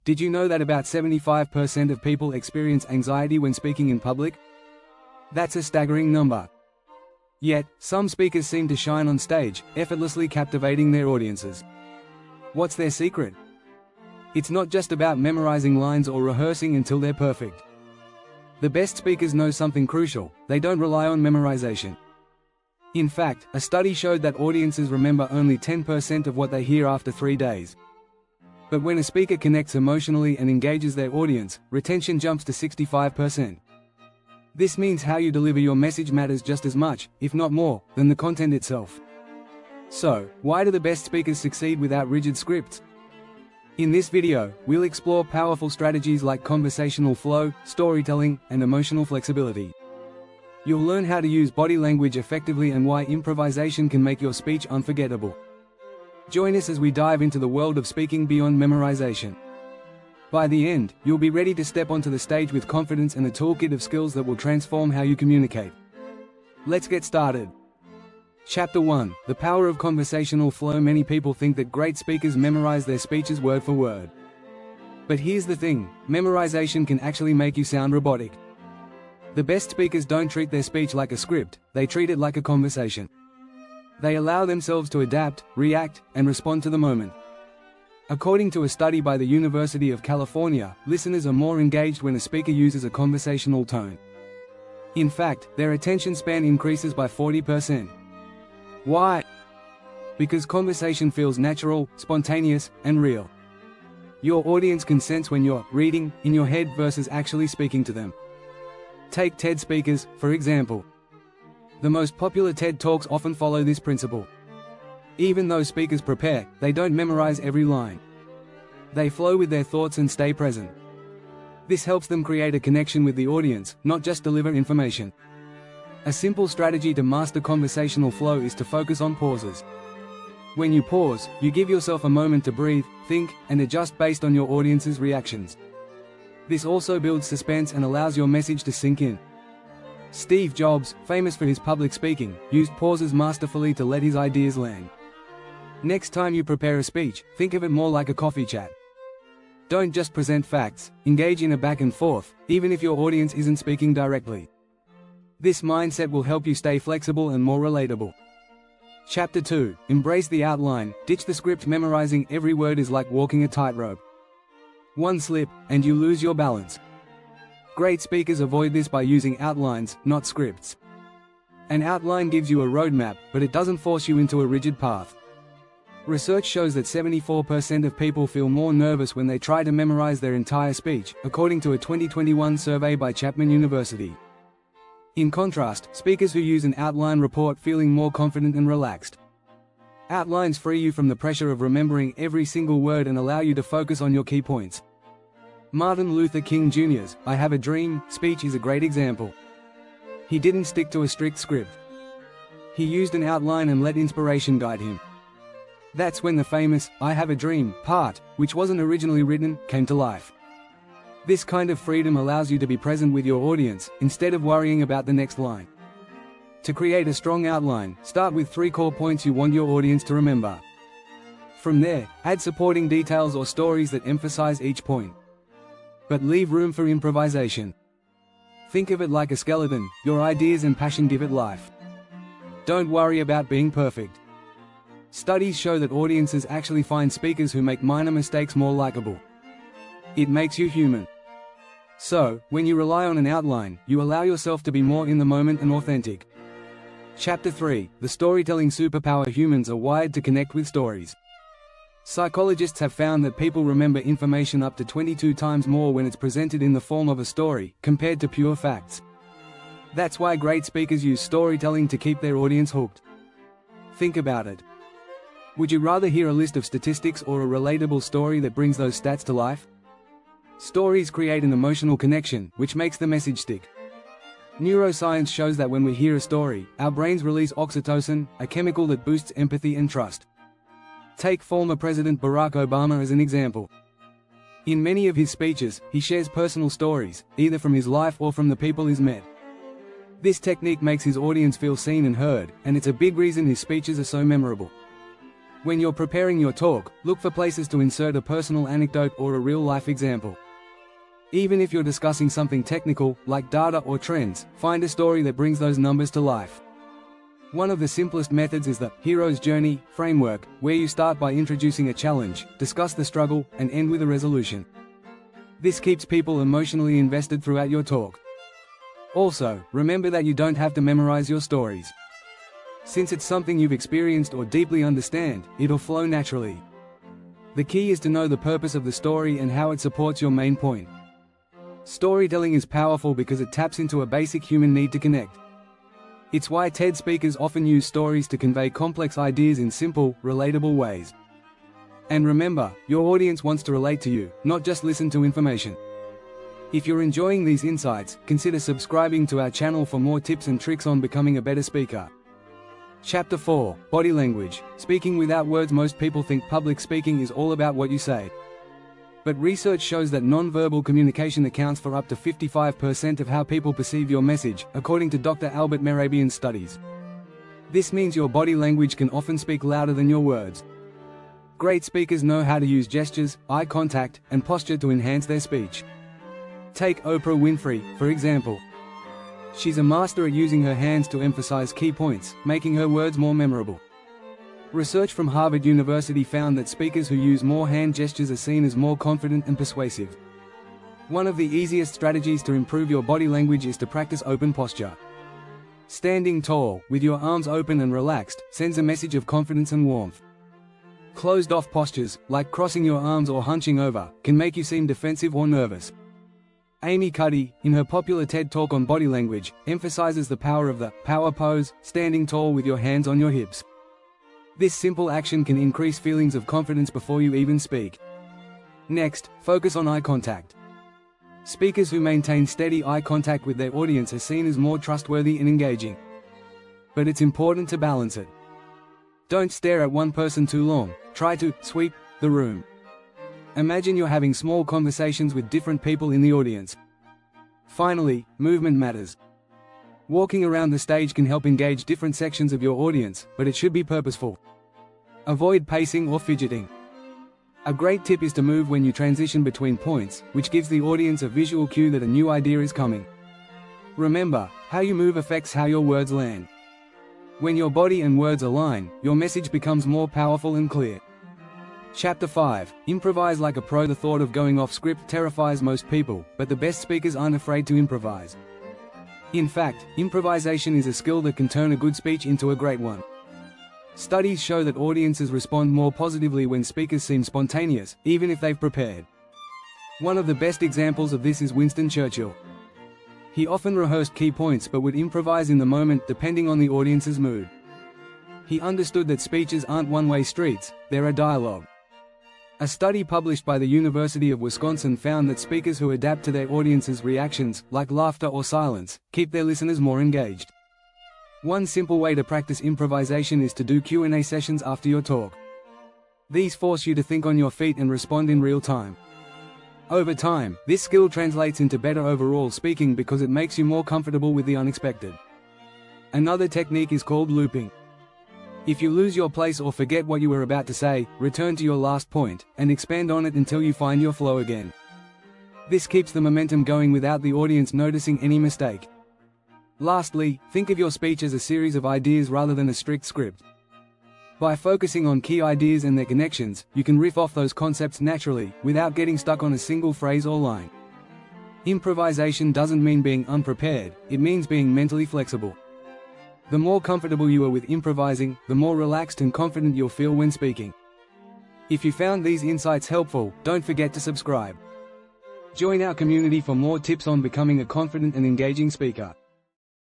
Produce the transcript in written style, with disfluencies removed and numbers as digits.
Did you know that about 75% of people experience anxiety when speaking in public? That's a staggering number. Yet, some speakers seem to shine on stage, effortlessly captivating their audiences. What's their secret? It's not just about memorizing lines or rehearsing until they're perfect. The best speakers know something crucial: they don't rely on memorization. In fact, a study showed that audiences remember only 10% of what they hear after 3 days. But when a speaker connects emotionally and engages their audience, retention jumps to 65%. This means how you deliver your message matters just as much, if not more, than the content itself. So, why do the best speakers succeed without rigid scripts? In this video, we'll explore powerful strategies like conversational flow, storytelling, and emotional flexibility. You'll learn how to use body language effectively and why improvisation can make your speech unforgettable. Join us as we dive into the world of speaking beyond memorization. By the end, you'll be ready to step onto the stage with confidence and a toolkit of skills that will transform how you communicate. Let's get started. Chapter 1: The Power of Conversational Flow. Many people think that great speakers memorize their speeches word for word. But here's the thing: memorization can actually make you sound robotic. The best speakers don't treat their speech like a script, they treat it like a conversation. They allow themselves to adapt, react, and respond to the moment. According to a study by the University of California, listeners are more engaged when a speaker uses a conversational tone. In fact, their attention span increases by 40%. Why? Because conversation feels natural, spontaneous, and real. Your audience can sense when you're reading in your head versus actually speaking to them. Take TED speakers, for example. The most popular TED Talks often follow this principle. Even though speakers prepare, they don't memorize every line. They flow with their thoughts and stay present. This helps them create a connection with the audience, not just deliver information. A simple strategy to master conversational flow is to focus on pauses. When you pause, you give yourself a moment to breathe, think, and adjust based on your audience's reactions. This also builds suspense and allows your message to sink in. Steve Jobs, famous for his public speaking, used pauses masterfully to let his ideas land. Next time you prepare a speech, think of it more like a coffee chat. Don't just present facts, engage in a back and forth, even if your audience isn't speaking directly. This mindset will help you stay flexible and more relatable. Chapter 2: Embrace the outline, ditch the script. Memorizing every word is like walking a tightrope. One slip, and you lose your balance. Great speakers avoid this by using outlines, not scripts. An outline gives you a roadmap, but it doesn't force you into a rigid path. Research shows that 74% of people feel more nervous when they try to memorize their entire speech, according to a 2021 survey by Chapman University. In contrast, speakers who use an outline report feeling more confident and relaxed. Outlines free you from the pressure of remembering every single word and allow you to focus on your key points. Martin Luther King Jr.'s "I Have a Dream" speech is a great example. He didn't stick to a strict script. He used an outline and let inspiration guide him. That's when the famous "I have a dream" part, which wasn't originally written, came to life. This kind of freedom allows you to be present with your audience, instead of worrying about the next line. To create a strong outline, start with 3 core points you want your audience to remember. From there, add supporting details or stories that emphasize each point. But leave room for improvisation. Think of it like a skeleton: your ideas and passion give it life. Don't worry about being perfect. Studies show that audiences actually find speakers who make minor mistakes more likable. It makes you human. So, when you rely on an outline, you allow yourself to be more in the moment and authentic. Chapter 3: The Storytelling Superpower. Humans are wired to connect with stories. Psychologists have found that people remember information up to 22 times more when it's presented in the form of a story, compared to pure facts. That's why great speakers use storytelling to keep their audience hooked. Think about it. Would you rather hear a list of statistics or a relatable story that brings those stats to life? Stories create an emotional connection, which makes the message stick. Neuroscience shows that when we hear a story, our brains release oxytocin, a chemical that boosts empathy and trust. Take former President Barack Obama as an example. In many of his speeches, he shares personal stories, either from his life or from the people he's met. This technique makes his audience feel seen and heard, and it's a big reason his speeches are so memorable. When you're preparing your talk, look for places to insert a personal anecdote or a real-life example. Even if you're discussing something technical, like data or trends, find a story that brings those numbers to life. One of the simplest methods is the hero's journey framework, where you start by introducing a challenge, discuss the struggle, and end with a resolution. This keeps people emotionally invested throughout your talk. Also, remember that you don't have to memorize your stories. Since it's something you've experienced or deeply understand, it'll flow naturally. The key is to know the purpose of the story and how it supports your main point. Storytelling is powerful because it taps into a basic human need to connect. It's why TED speakers often use stories to convey complex ideas in simple, relatable ways. And remember, your audience wants to relate to you, not just listen to information. If you're enjoying these insights, consider subscribing to our channel for more tips and tricks on becoming a better speaker. Chapter 4: Body Language. Speaking without words. Most people think public speaking is all about what you say. But research shows that non-verbal communication accounts for up to 55% of how people perceive your message, according to Dr. Albert Mehrabian's studies. This means your body language can often speak louder than your words. Great speakers know how to use gestures, eye contact, and posture to enhance their speech. Take Oprah Winfrey, for example. She's a master at using her hands to emphasize key points, making her words more memorable. Research from Harvard University found that speakers who use more hand gestures are seen as more confident and persuasive. One of the easiest strategies to improve your body language is to practice open posture. Standing tall, with your arms open and relaxed, sends a message of confidence and warmth. Closed-off postures, like crossing your arms or hunching over, can make you seem defensive or nervous. Amy Cuddy, in her popular TED Talk on body language, emphasizes the power of the power pose, standing tall with your hands on your hips. This simple action can increase feelings of confidence before you even speak. Next, focus on eye contact. Speakers who maintain steady eye contact with their audience are seen as more trustworthy and engaging. But it's important to balance it. Don't stare at one person too long, try to sweep the room. Imagine you're having small conversations with different people in the audience. Finally, movement matters. Walking around the stage can help engage different sections of your audience, but it should be purposeful. Avoid pacing or fidgeting. A great tip is to move when you transition between points, which gives the audience a visual cue that a new idea is coming. Remember, how you move affects how your words land. When your body and words align, your message becomes more powerful and clear. Chapter 5: Improvise like a pro. The thought of going off script terrifies most people, but the best speakers aren't afraid to improvise. In fact, improvisation is a skill that can turn a good speech into a great one. Studies show that audiences respond more positively when speakers seem spontaneous, even if they've prepared. One of the best examples of this is Winston Churchill. He often rehearsed key points but would improvise in the moment depending on the audience's mood. He understood that speeches aren't one-way streets, they're a dialogue. A study published by the University of Wisconsin found that speakers who adapt to their audience's reactions, like laughter or silence, keep their listeners more engaged. One simple way to practice improvisation is to do Q&A sessions after your talk. These force you to think on your feet and respond in real time. Over time, this skill translates into better overall speaking because it makes you more comfortable with the unexpected. Another technique is called looping. If you lose your place or forget what you were about to say, return to your last point, and expand on it until you find your flow again. This keeps the momentum going without the audience noticing any mistake. Lastly, think of your speech as a series of ideas rather than a strict script. By focusing on key ideas and their connections, you can riff off those concepts naturally, without getting stuck on a single phrase or line. Improvisation doesn't mean being unprepared, it means being mentally flexible. The more comfortable you are with improvising, the more relaxed and confident you'll feel when speaking. If you found these insights helpful, don't forget to subscribe. Join our community for more tips on becoming a confident and engaging speaker.